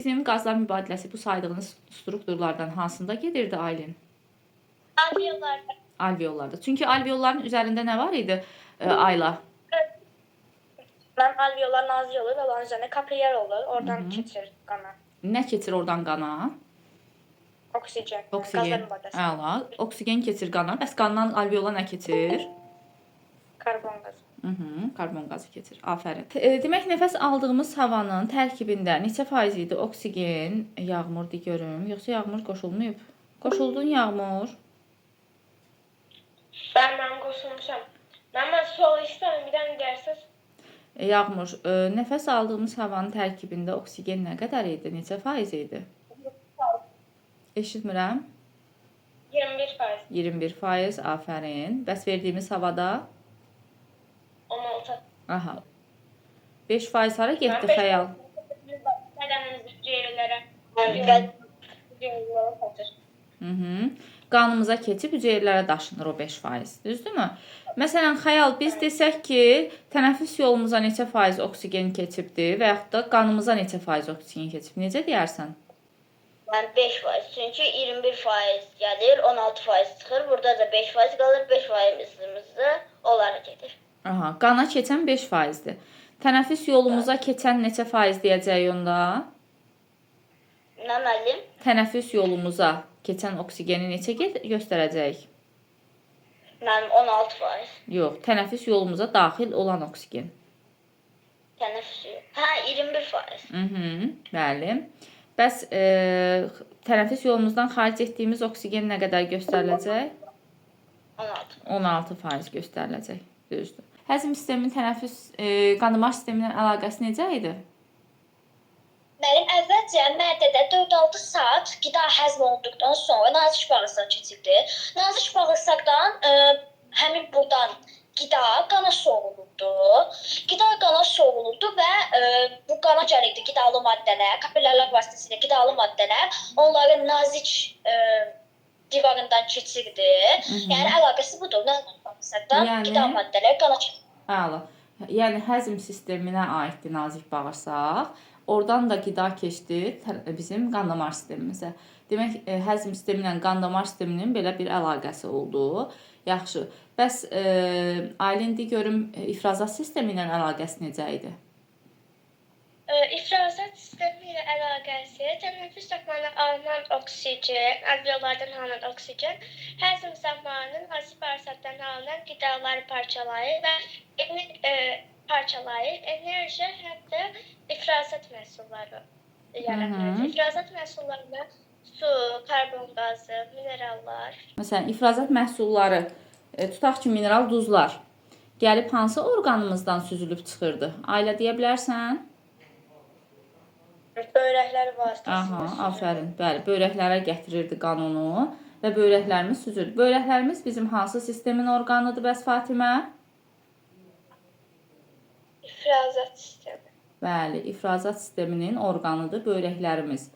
Bizim qazlar mübadiləsi bu saydığınız strukturlardan hansında gedirdi Aylin? Alveolarda. Alveollarda. Çünki alveolların üzərində nə var idi Ayla? Alveolar nazik olur, olan üzerine kapilyar olur. Oradan keçir qana. Nə keçir oradan qana? Oksijen. Oksigen. Gazlar mübadilesi. Əla. Oksigen keçir qana. Bəs qandan alveola nə keçir? Karbon gazı. Karbon qazı keçir. Afərin. Demək, nəfəs aldığımız havanın tərkibində neçə faiz idi oksigen? Yağmur de görüm. Yoxsa yağmur qoşulmayıb? Qoşuldun Yağmur. Ben qoşulmuşam. Mən sol istəyirəm, bir dənə deyirsiniz. Yağmur, nəfəs aldığımız havanın tərkibində oksigen nə qədər idi? Neçə faiz idi? Eşitmirəm. 21%. 21%, afərin. Bəs verdiyimiz havada? 16. Aha. 5% hara getdi xəyal? Bədənimizi hüceyrələrə satır. Qanımıza keçib hüceyrələrə daşınır o 5%. Düzdürmü? Məsələn, xəyal biz desək ki, tənəffüs yolumuza neçə faiz oksigen keçibdi və yaxud da qanımıza neçə faiz oksigen keçib? Necə deyərsən? Yəni 5%. Çünki 21% gəlir, 16% çıxır. Burada da 5% qalır. 5%'imiz də onlara gedir. Aha, qana keçən 5%-dir. Tənəffüs yolumuza keçən neçə faiz deyəcəyik onda? Nə müəllim? Tənəffüs yolumuza keçən oksigeni neçə göstərəcəyik? Mənim 16%. Yox, tənəffüs yolumuza daxil olan oksigen. Tənəffüs. Hə, 21%. Bəli. Bəs tənəffüs yolumuzdan xaric etdiyimiz oksigen nə qədər göstəriləcək? 16. 16% göstəriləcək. Düzdür. Həzm sisteminin tənəffüs qanamar sistemi ilə əlaqəsi necə idi? Mənim əvvəlcə mədədə 4-6 saat qida həzm olduqdan sonra nazik bağırsaq keçirdi. Nazik bağırsaqdan həmin buradan qida qana soğulurdu. Qida qana soğulurdu və bu qana gəlirdi qidalı maddələr, kapillərlər vasitəsilə qidalı maddələr onların nazik divarından keçirdi. Yəni əlaqəsi budur. Nazik bağırsaqdan qida maddələri qana keçirdi. Əla. Yəni həzm sisteminə aiddir nazik bağırsaq. Oradan da qida keçdi bizim qandamar sistemimizə. Demək, həzm sistemi ilə qandamar sisteminin belə bir əlaqəsi oldu. Yaxşı. Bəs Aylin de görüm ifrazat sistemi ilə əlaqəsi necə idi? İfrazat sistemi ilə əlaqəsi tənəffüs zamanı alınan oksigen, alveolardan alınan oksigen həzm zamanı nazik bağırsaqdan alınan qidaları parçalayır və parçalayır. Enerji həm də ifrazat məhsulları yaradır. İfrazat məhsullarında su, karbon qazı, minerallar. Məsələn, ifrazat məhsulları, tutaq ki, mineral duzlar gəlib hansı orqanımızdan süzülüb çıxırdı? Ayla deyə bilərsən? Böyrəklər vasitəsilə. Aha, afərin. Bəli, böyrəklərə gətirirdi qan onu və böyrəklərimiz süzüldü. Böyrəklərimiz bizim hansı sistemin orqanıdır bəs Fatimə? İfrazat sistemi. Bəli, ifrazat sisteminin orqanıdır böyrəklərimiz.